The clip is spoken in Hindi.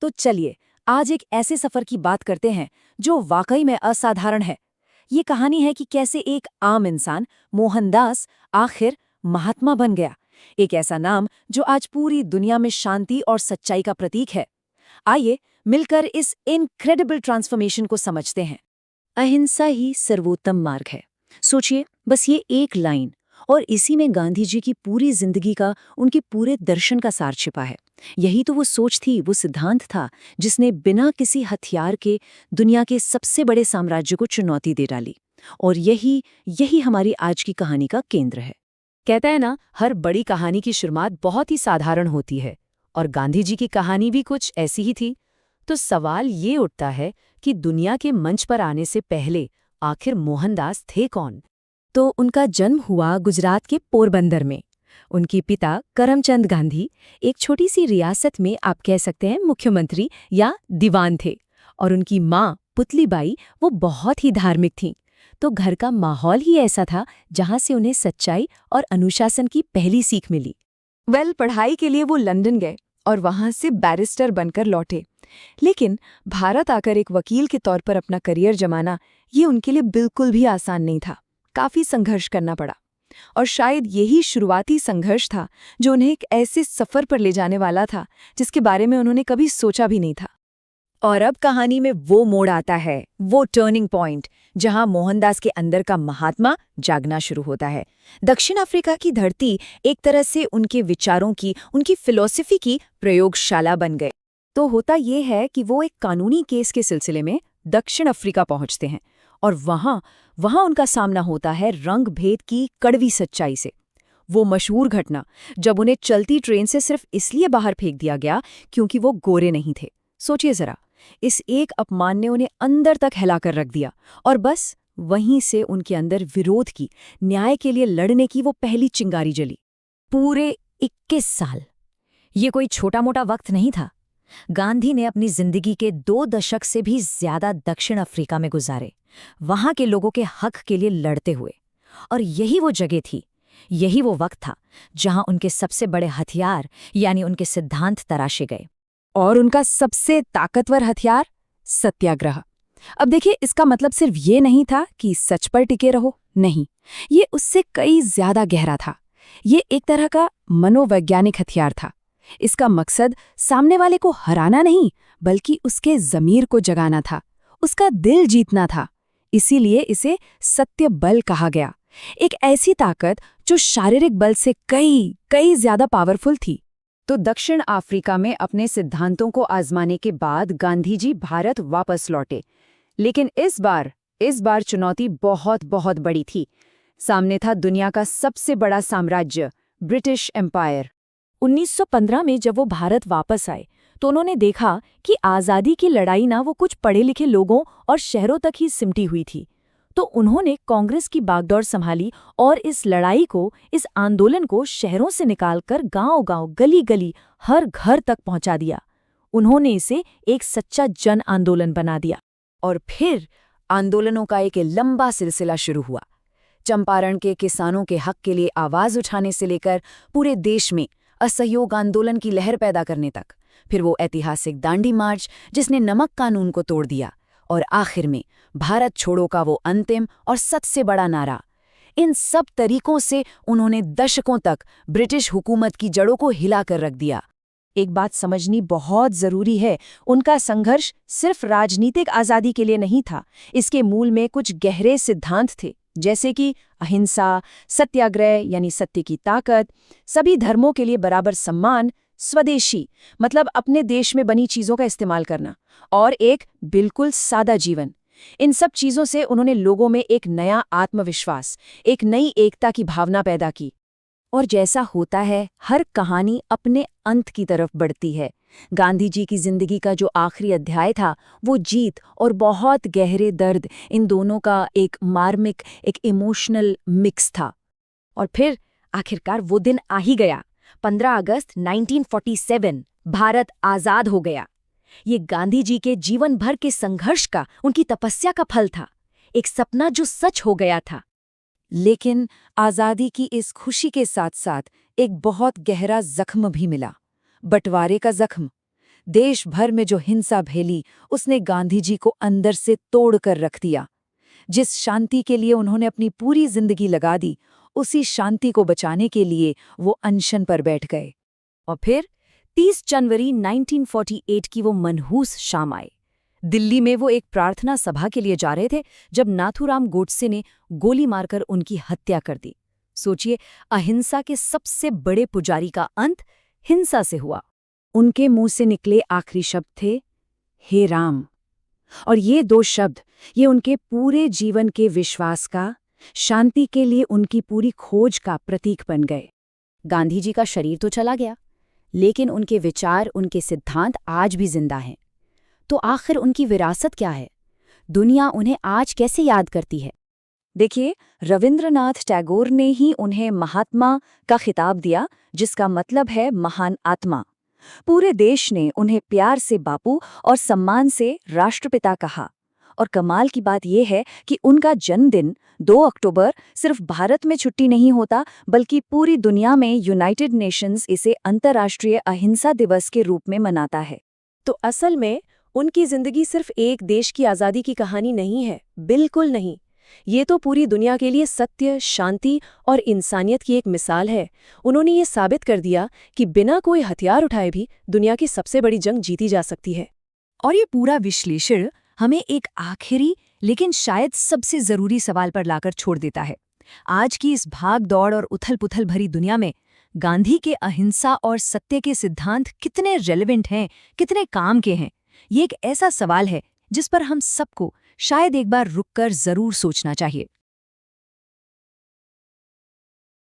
तो चलिए आज एक ऐसे सफर की बात करते हैं जो वाकई में असाधारण है। ये कहानी है कि कैसे एक आम इंसान मोहनदास आखिर महात्मा बन गया। एक ऐसा नाम जो आज पूरी दुनिया में शांति और सच्चाई का प्रतीक है। आइए मिलकर इस इनक्रेडिबल ट्रांसफॉर्मेशन को समझते हैं। अहिंसा ही सर्वोत्तम मार्ग है। सोचिए बस ये एक लाइन, और इसी में गांधी जी की पूरी जिंदगी का, उनके पूरे दर्शन का सार छिपा है। यही तो वो सोच थी, वो सिद्धांत था जिसने बिना किसी हथियार के दुनिया के सबसे बड़े साम्राज्य को चुनौती दे डाली। और यही यही हमारी आज की कहानी का केंद्र है। कहता है ना, हर बड़ी कहानी की शुरुआत बहुत ही साधारण होती है, और गांधी जी की कहानी भी कुछ ऐसी ही थी। तो सवाल ये उठता है कि दुनिया के मंच पर आने से पहले आखिर मोहनदास थे कौन? तो उनका जन्म हुआ गुजरात के पोरबंदर में। उनके पिता करमचंद गांधी एक छोटी सी रियासत में, आप कह सकते हैं, मुख्यमंत्री या दीवान थे। और उनकी माँ पुतलीबाई वो बहुत ही धार्मिक थीं। तो घर का माहौल ही ऐसा था जहाँ से उन्हें सच्चाई और अनुशासन की पहली सीख मिली। पढ़ाई के लिए वो लंदन गए और वहाँ से बैरिस्टर बनकर लौटे। लेकिन भारत आकर एक वकील के तौर पर अपना करियर जमाना, ये उनके लिए बिल्कुल भी आसान नहीं था। काफी संघर्ष करना पड़ा, और शायद यही शुरुआती संघर्ष था जो उन्हें एक ऐसे सफर पर ले जाने वाला था जिसके बारे में उन्होंने कभी सोचा भी नहीं था। और अब कहानी में वो मोड़ आता है, वो टर्निंग पॉइंट, जहां मोहनदास के अंदर का महात्मा जागना शुरू होता है। दक्षिण अफ्रीका की धरती एक तरह से उनके विचारों की, उनकी फिलॉसफी की प्रयोगशाला बन गए। तो होता ये है कि वो एक कानूनी केस के सिलसिले में दक्षिण अफ्रीका पहुंचते हैं, और वहां उनका सामना होता है रंग भेद की कड़वी सच्चाई से। वो मशहूर घटना जब उन्हें चलती ट्रेन से सिर्फ इसलिए बाहर फेंक दिया गया क्योंकि वो गोरे नहीं थे। सोचिए जरा, इस एक अपमान ने उन्हें अंदर तक हिलाकर रख दिया, और बस वहीं से उनके अंदर विरोध की, न्याय के लिए लड़ने की वो पहली चिंगारी जली। पूरे 21 साल, ये कोई छोटा मोटा वक्त नहीं था। गांधी ने अपनी जिंदगी के 2 दशक से भी ज्यादा दक्षिण अफ्रीका में गुजारे, वहां के लोगों के हक के लिए लड़ते हुए। और यही वो जगह थी, यही वो वक्त था जहां उनके सबसे बड़े हथियार यानी उनके सिद्धांत तराशे गए। और उनका सबसे ताकतवर हथियार, सत्याग्रह। अब देखिए, इसका मतलब सिर्फ ये नहीं था कि सच पर टिके रहो, नहीं, ये उससे कई ज्यादा गहरा था। ये एक तरह का मनोवैज्ञानिक हथियार था। इसका मकसद सामने वाले को हराना नहीं, बल्कि उसके ज़मीर को जगाना था, उसका दिल जीतना था। इसीलिए इसे सत्य बल कहा गया। एक ऐसी ताकत जो शारीरिक बल से कई ज्यादा पावरफुल थी। तो दक्षिण अफ्रीका में अपने सिद्धांतों को आजमाने के बाद गांधी जी भारत वापस लौटे। लेकिन इस बार चुनौती बहुत बड़ी थी। सामने था दुनिया का सबसे बड़ा साम्राज्य, ब्रिटिश एम्पायर। 1915 में जब वो भारत वापस आए तो उन्होंने देखा कि आज़ादी की लड़ाई ना वो कुछ पढ़े लिखे लोगों और शहरों तक ही सिमटी हुई थी। तो उन्होंने कांग्रेस की बागडोर संभाली और इस लड़ाई को, इस आंदोलन को शहरों से निकालकर गांव-गांव, गली-गली, हर घर तक पहुंचा दिया। उन्होंने इसे एक सच्चा जन आंदोलन बना दिया। और फिर आंदोलनों का एक लंबा सिलसिला शुरू हुआ। चंपारण के किसानों के हक के लिए आवाज उठाने से लेकर पूरे देश में असहयोग आंदोलन की लहर पैदा करने तक। फिर वो ऐतिहासिक दांडी मार्च जिसने नमक कानून को तोड़ दिया, और आखिर में भारत छोड़ो का वो अंतिम और सबसे बड़ा नारा। इन सब तरीकों से उन्होंने दशकों तक ब्रिटिश हुकूमत की जड़ों को हिलाकर रख दिया। एक बात समझनी बहुत जरूरी है, उनका संघर्ष सिर्फ राजनीतिक आज़ादी के लिए नहीं था। इसके मूल में कुछ गहरे सिद्धांत थे, जैसे कि अहिंसा, सत्याग्रह यानी सत्य की ताकत, सभी धर्मों के लिए बराबर सम्मान, स्वदेशी मतलब अपने देश में बनी चीज़ों का इस्तेमाल करना, और एक बिल्कुल सादा जीवन। इन सब चीज़ों से उन्होंने लोगों में एक नया आत्मविश्वास, एक नई एकता की भावना पैदा की। और जैसा होता है, हर कहानी अपने अंत की तरफ बढ़ती है। गांधी जी की जिंदगी का जो आखिरी अध्याय था, वो जीत और बहुत गहरे दर्द, इन दोनों का एक मार्मिक, एक इमोशनल मिक्स था। और फिर आखिरकार वो दिन आ ही गया। 15 अगस्त 1947 भारत आज़ाद हो गया। ये गांधी जी के जीवन भर के संघर्ष का, उनकी तपस्या का फल था, एक सपना जो सच हो गया था। लेकिन आज़ादी की इस खुशी के साथ साथ एक बहुत गहरा जख्म भी मिला, बंटवारे का जख्म। देश भर में जो हिंसा फैली उसने गांधी जी को अंदर से तोड़ कर रख दिया। जिस शांति के लिए उन्होंने अपनी पूरी जिंदगी लगा दी, उसी शांति को बचाने के लिए वो अनशन पर बैठ गए। और फिर 30 जनवरी 1948 की वो मनहूस शाम आई। दिल्ली में वो एक प्रार्थना सभा के लिए जा रहे थे जब नाथूराम गोडसे ने गोली मारकर उनकी हत्या कर दी। सोचिए, अहिंसा के सबसे बड़े पुजारी का अंत हिंसा से हुआ। उनके मुंह से निकले आखिरी शब्द थे, हे राम। और ये 2 शब्द, ये उनके पूरे जीवन के विश्वास का, शांति के लिए उनकी पूरी खोज का प्रतीक बन गए। गांधी जी का शरीर तो चला गया, लेकिन उनके विचार, उनके सिद्धांत आज भी जिंदा हैं। तो आखिर उनकी विरासत क्या है? दुनिया उन्हें आज कैसे याद करती है? देखिए, रविंद्रनाथ टैगोर ने ही उन्हें महात्मा का खिताब दिया, जिसका मतलब है महान आत्मा। पूरे देश ने उन्हें प्यार से बापू और सम्मान से राष्ट्रपिता कहा। और कमाल की बात यह है कि उनका जन्मदिन 2 अक्टूबर सिर्फ भारत में छुट्टी नहीं होता, बल्कि पूरी दुनिया में यूनाइटेड नेशंस इसे अंतर्राष्ट्रीय अहिंसा दिवस के रूप में मनाता है। तो असल में उनकी जिंदगी सिर्फ एक देश की आज़ादी की कहानी नहीं है, बिल्कुल नहीं। ये तो पूरी दुनिया के लिए सत्य, शांति और इंसानियत की एक मिसाल है। उन्होंने ये साबित कर दिया कि बिना कोई हथियार उठाए भी दुनिया की सबसे बड़ी जंग जीती जा सकती है। और ये पूरा विश्लेषण हमें एक आखिरी लेकिन शायद सबसे जरूरी सवाल पर लाकर छोड़ देता है। आज की इस भाग दौड़ और उथल-पुथल भरी दुनिया में गांधी के अहिंसा और सत्य के सिद्धांत कितने रेलेवेंट हैं, कितने काम के हैं? ये एक ऐसा सवाल है जिस पर हम सबको शायद एक बार रुककर जरूर सोचना चाहिए।